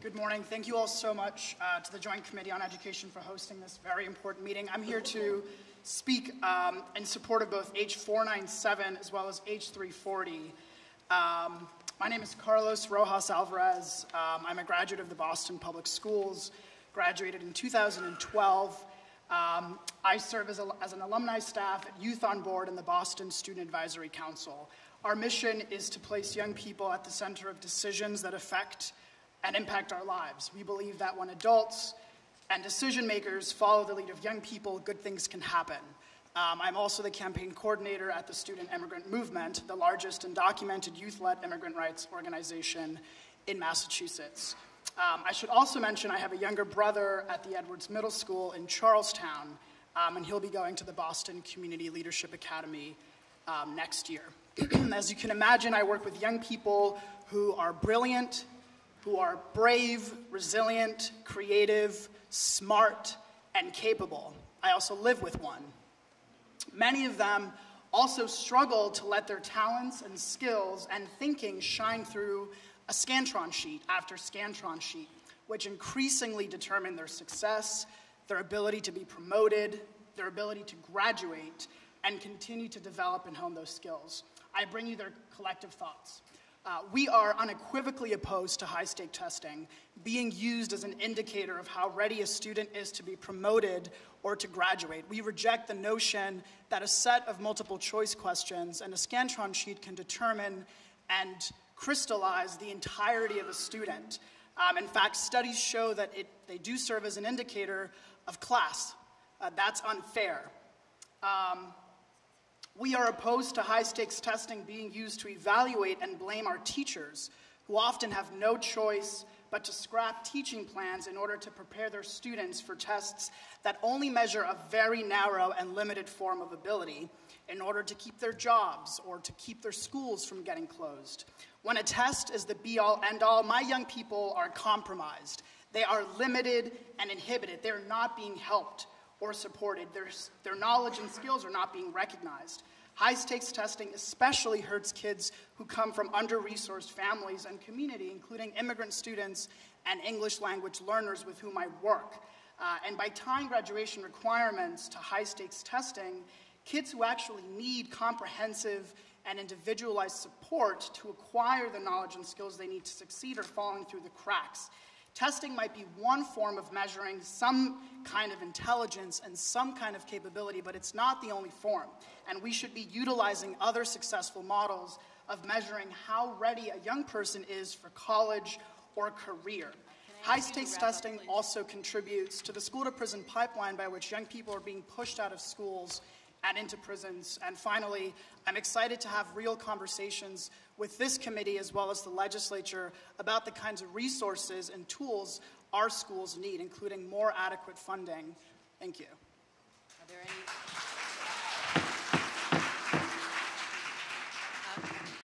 Good morning. Thank you all so much to the Joint Committee on Education for hosting this very important meeting. I'm here to speak in support of both H497 as well as H340. My name is Carlos Rojas Alvarez. I'm a graduate of the Boston Public Schools, graduated in 2012. I serve as an alumni staff at Youth on Board and the Boston Student Advisory Council. Our mission is to place young people at the center of decisions that affect and impact our lives. We believe that when adults and decision makers follow the lead of young people, good things can happen. I'm also the campaign coordinator at the Student Immigrant Movement, the largest undocumented youth-led immigrant rights organization in Massachusetts. I should also mention I have a younger brother at the Edwards Middle School in Charlestown, and he'll be going to the Boston Community Leadership Academy next year. As you can imagine, I work with young people who are brilliant, who are brave, resilient, creative, smart, and capable. I also live with one. Many of them also struggle to let their talents and skills and thinking shine through a Scantron sheet after Scantron sheet, which increasingly determine their success, their ability to be promoted, their ability to graduate, and continue to develop and hone those skills. I bring you their collective thoughts. We are unequivocally opposed to high-stake testing being used as an indicator of how ready a student is to be promoted or to graduate. We reject the notion that a set of multiple choice questions and a Scantron sheet can determine and crystallize the entirety of a student. In fact, studies show that they do serve as an indicator of class. That's unfair. We are opposed to high-stakes testing being used to evaluate and blame our teachers, who often have no choice but to scrap teaching plans in order to prepare their students for tests that only measure a very narrow and limited form of ability in order to keep their jobs or to keep their schools from getting closed. When a test is the be-all, end-all, my young people are compromised. They are limited and inhibited. They're not being helped or supported. Their knowledge and skills are not being recognized. High-stakes testing especially hurts kids who come from under-resourced families and community, including immigrant students and English language learners with whom I work. And by tying graduation requirements to high-stakes testing, kids who actually need comprehensive and individualized support to acquire the knowledge and skills they need to succeed are falling through the cracks. Testing might be one form of measuring some kind of intelligence and some kind of capability, but it's not the only form. And we should be utilizing other successful models of measuring how ready a young person is for college or career. High-stakes testing also contributes to the school-to-prison pipeline by which young people are being pushed out of schools and into prisons. And finally, I'm excited to have real conversations with this committee as well as the legislature about the kinds of resources and tools our schools need, including more adequate funding. Thank you. Are there any